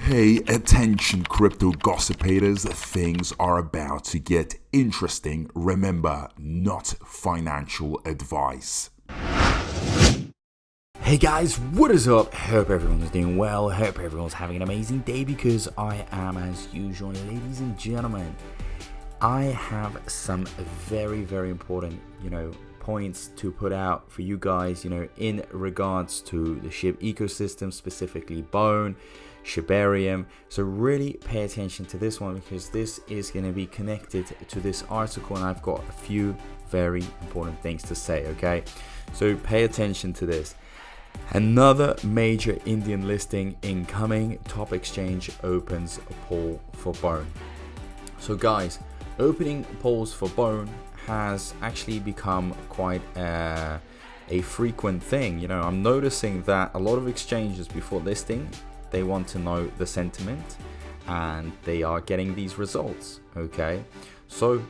Pay attention, crypto gossipators. Things are about to get interesting. Remember, not financial advice. Hey guys, what is up? Hope everyone's doing well. Hope everyone's having an amazing day, because I am, as usual. Ladies and gentlemen, I have some very important, points to put out for you guys, in regards to the SHIB ecosystem, specifically Bone, Shibarium. So really pay attention to this one, because this is going to be connected to this article, and I've got a few very important things to say. Okay, so pay attention to this. Another major Indian listing incoming. Top exchange opens a poll for Bone. So guys, opening polls for Bone has actually become quite a frequent thing. I'm noticing that a lot of exchanges before listing, they want to know the sentiment, and they are getting these results. Okay, so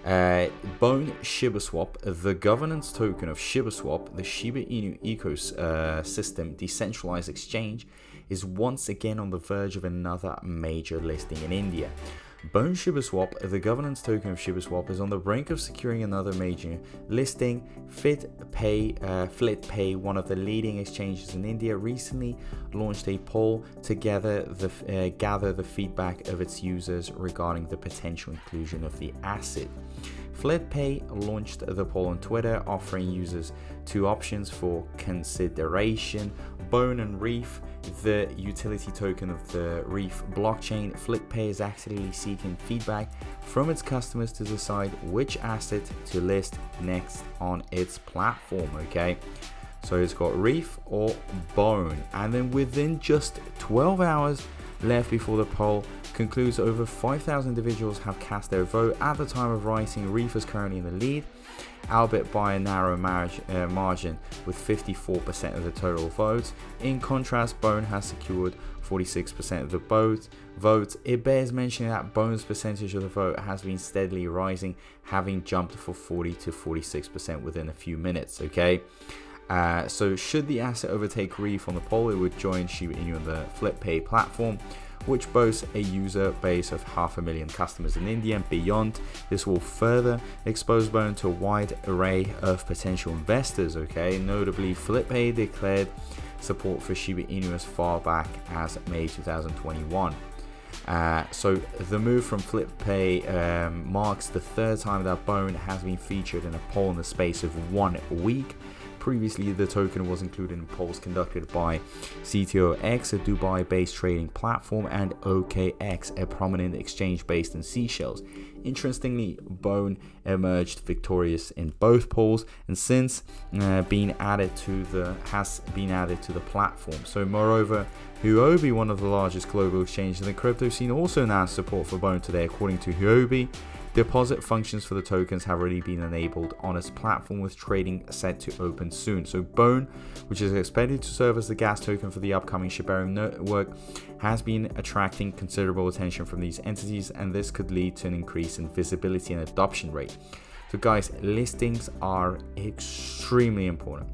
Bone ShibaSwap, the governance token of ShibaSwap, the Shiba Inu ecosystem decentralized exchange, is once again on the verge of another major listing in India. Bone ShibaSwap, the governance token of ShibaSwap, is on the brink of securing another major listing. Flitpay, one of the leading exchanges in India, recently launched a poll to gather the feedback of its users regarding the potential inclusion of the asset. Flitpay launched the poll on Twitter, offering users two options for consideration: Bone and REEF, the utility token of the REEF blockchain. Flitpay is actively seeking feedback from its customers to decide which asset to list next on its platform. Okay, so it's got REEF or Bone, and then within just 12 hours left before the poll concludes, over 5,000 individuals have cast their vote. At the time of writing, REEF is currently in the lead, albeit by a narrow margin, with 54% of the total votes. In contrast, Bone has secured 46% of the votes. It bears mentioning that Bone's percentage of the vote has been steadily rising, having jumped from 40 to 46% within a few minutes. Okay, so should the asset overtake REEF on the poll, it would join Shiba Inu on the Flitpay platform, which boasts a user base of 500,000 customers in India and beyond. This will further expose Bone to a wide array of potential investors. Okay, notably, Flitpay declared support for Shiba Inu as far back as May 2021. So the move from Flitpay marks the third time that Bone has been featured in a poll in the space of 1 week. Previously, the token was included in polls conducted by CTOX, a Dubai-based trading platform, and OKX, a prominent exchange based in Seychelles. Interestingly, Bone emerged victorious in both polls, and since been added to the platform. So, moreover, Huobi, one of the largest global exchanges in the crypto scene, also announced support for Bone today. According to Huobi, deposit functions for the tokens have already been enabled on its platform, with trading set to open soon. So Bone, which is expected to serve as the gas token for the upcoming Shibarium network, has been attracting considerable attention from these entities, and this could lead to an increase in visibility and adoption rate. So guys, listings are extremely important.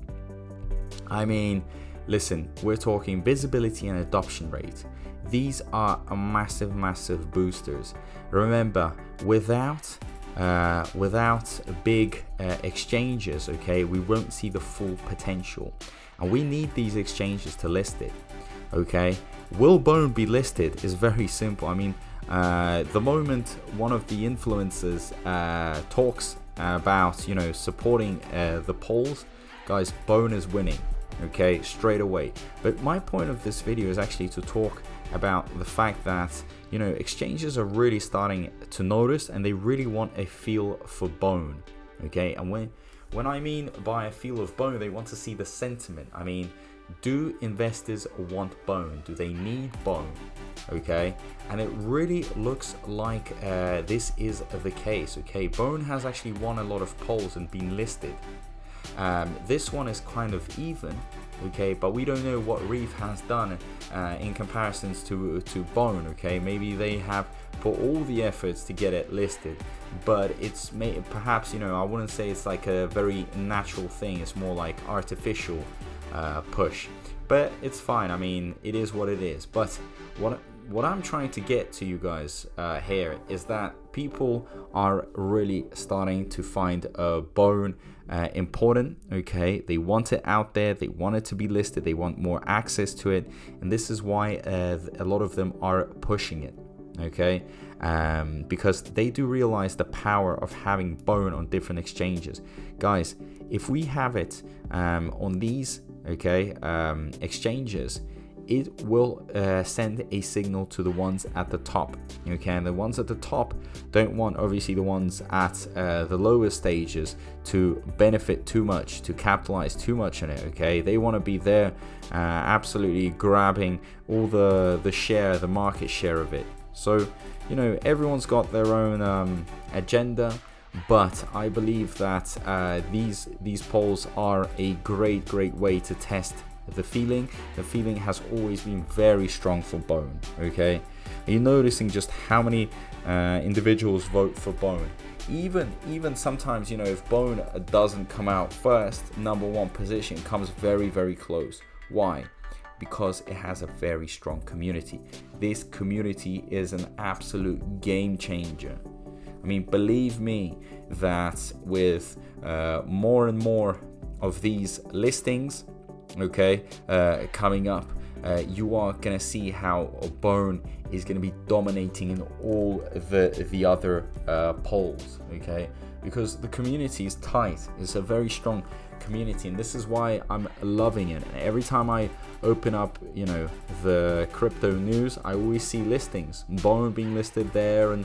I mean, listen, we're talking visibility and adoption rate. These are a massive boosters. Remember, without big exchanges, okay, we won't see the full potential, and we need these exchanges to list it. Okay, will Bone be listed is very simple. I mean, the moment one of the influencers talks about supporting the polls, guys, Bone is winning. Okay, straight away. But my point of this video is actually to talk about the fact that exchanges are really starting to notice, and they really want a feel for Bone. Okay, and when I mean by a feel of Bone, they want to see the sentiment. I mean, do investors want Bone? Do they need Bone? Okay, and it really looks like this is the case. Okay, Bone has actually won a lot of polls and been listed. This one is kind of even, okay, but we don't know what REEF has done in comparisons to Bone. Okay, maybe they have put all the efforts to get it listed, but it's perhaps I wouldn't say it's like a very natural thing. It's more like artificial push, but it's fine. I mean, it is what it is. But what I'm trying to get to you guys here is that people are really starting to find Bone important. Okay, they want it out there, they want it to be listed, they want more access to it, and this is why a lot of them are pushing it. Okay, because they do realize the power of having Bone on different exchanges. Guys, if we have it on these exchanges, it will send a signal to the ones at the top. Okay, and the ones at the top don't want, obviously, the ones at the lower stages to benefit too much, to capitalize too much on it. Okay, they want to be there, absolutely grabbing all the share, the market share of it. So, you know, everyone's got their own agenda, but I believe that these polls are a great way to test the feeling. The feeling has always been very strong for Bone. Okay, and you're noticing just how many individuals vote for Bone. Even sometimes, you know, if Bone doesn't come out first, number one position comes very close. Why? Because it has a very strong community. This community is an absolute game changer. I mean, believe me that with more and more of these listings, okay, coming up, you are gonna see how Bone is gonna be dominating in all the other polls. Okay, because the community is tight. It's a very strong community, and this is why I'm loving it. Every time I open up, you know, the crypto news, I always see listings, Bone being listed there, and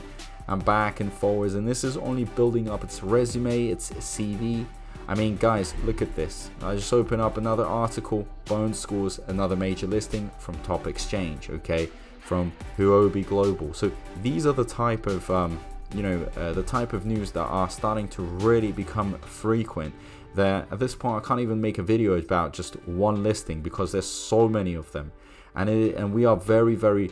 back and forwards, and this is only building up its resume, its CV. I mean, guys, look at this. I just open up another article. Bone scores another major listing from top exchange, okay, from Huobi Global. So these are the type of the type of news that are starting to really become frequent. That at this point I can't even make a video about just one listing because there's so many of them, and we are very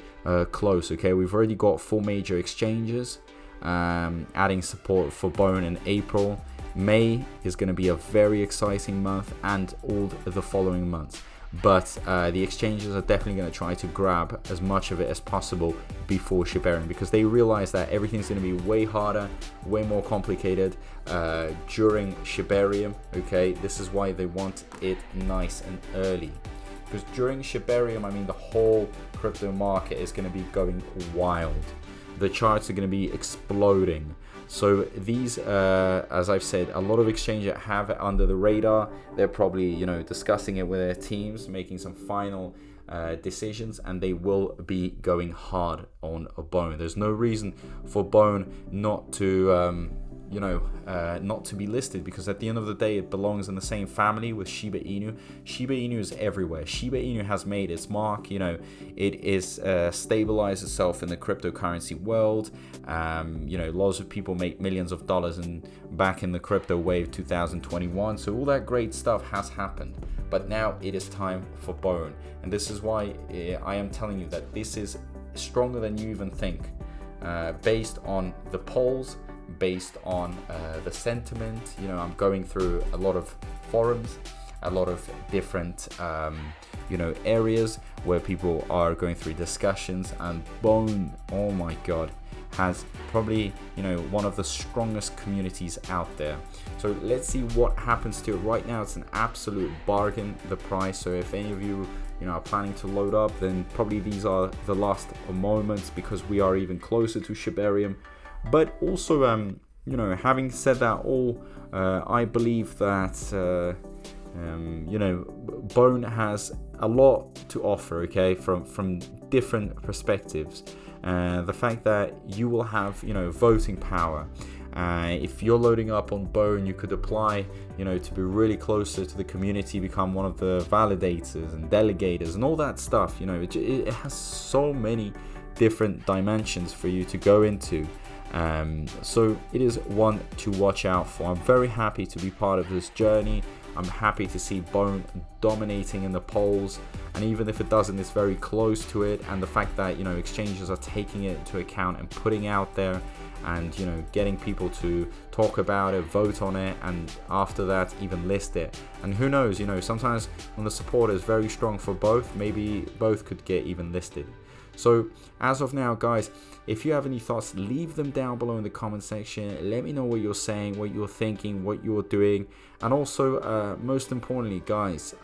close. Okay, we've already got 4 major exchanges adding support for Bone in April. May is going to be a very exciting month, and all the following months. But the exchanges are definitely going to try to grab as much of it as possible before Shibarium, because they realize that everything's going to be way harder, way more complicated during Shibarium. Okay, this is why they want it nice and early, because during Shibarium, I mean, the whole crypto market is going to be going wild. The charts are going to be exploding. So these, as I've said, a lot of exchanges have it under the radar. They're probably, you know, discussing it with their teams, making some final decisions, and they will be going hard on Bone. There's no reason for Bone not to, not to be listed, because at the end of the day, it belongs in the same family with Shiba Inu. Shiba Inu is everywhere. Shiba Inu has made its mark. You know, it is stabilized itself in the cryptocurrency world. Lots of people make millions of dollars back in the crypto wave 2021. So all that great stuff has happened. But now it is time for Bone, and this is why I am telling you that this is stronger than you even think, based on the polls, based on the sentiment. You know, I'm going through a lot of forums, a lot of different areas where people are going through discussions, and Bone, oh my god, has probably, one of the strongest communities out there. So let's see what happens to it. Right now it's an absolute bargain, the price. So if any of you are planning to load up, then probably these are the last moments, because we are even closer to Shibarium. But also, having said that all, I believe that Bone has a lot to offer, okay, from different perspectives. The fact that you will have, voting power. If you're loading up on Bone, you could apply, to be really closer to the community, become one of the validators and delegators and all that stuff. It has so many different dimensions for you to go into. So it is one to watch out for. I'm very happy to be part of this journey. I'm happy to see Bone dominating in the polls, and even if it doesn't, it's very close to it. And the fact that exchanges are taking it into account and putting out there, and getting people to talk about it, vote on it, and after that even list it. And who knows, sometimes when the support is very strong for both, maybe both could get even listed. So as of now, guys, if you have any thoughts, leave them down below in the comment section. Let me know what you're saying, what you're thinking, what you're doing. And also, most importantly, guys,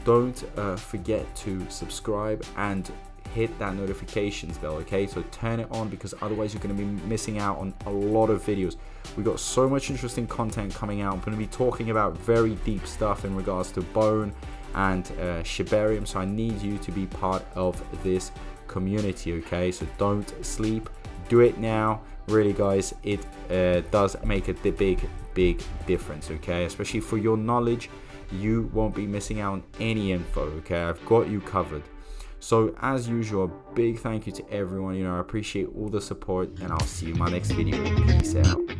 don't forget to subscribe and hit that notifications bell, okay? So turn it on, because otherwise you're going to be missing out on a lot of videos. We got so much interesting content coming out. I'm going to be talking about very deep stuff in regards to Bone and Shibarium, so I need you to be part of this community, okay? So don't sleep, do it now. Really, guys, it does make a big difference, okay? Especially for your knowledge, you won't be missing out on any info, okay? I've got you covered. So as usual, big thank you to everyone. I appreciate all the support, and I'll see you in my next video. Peace out.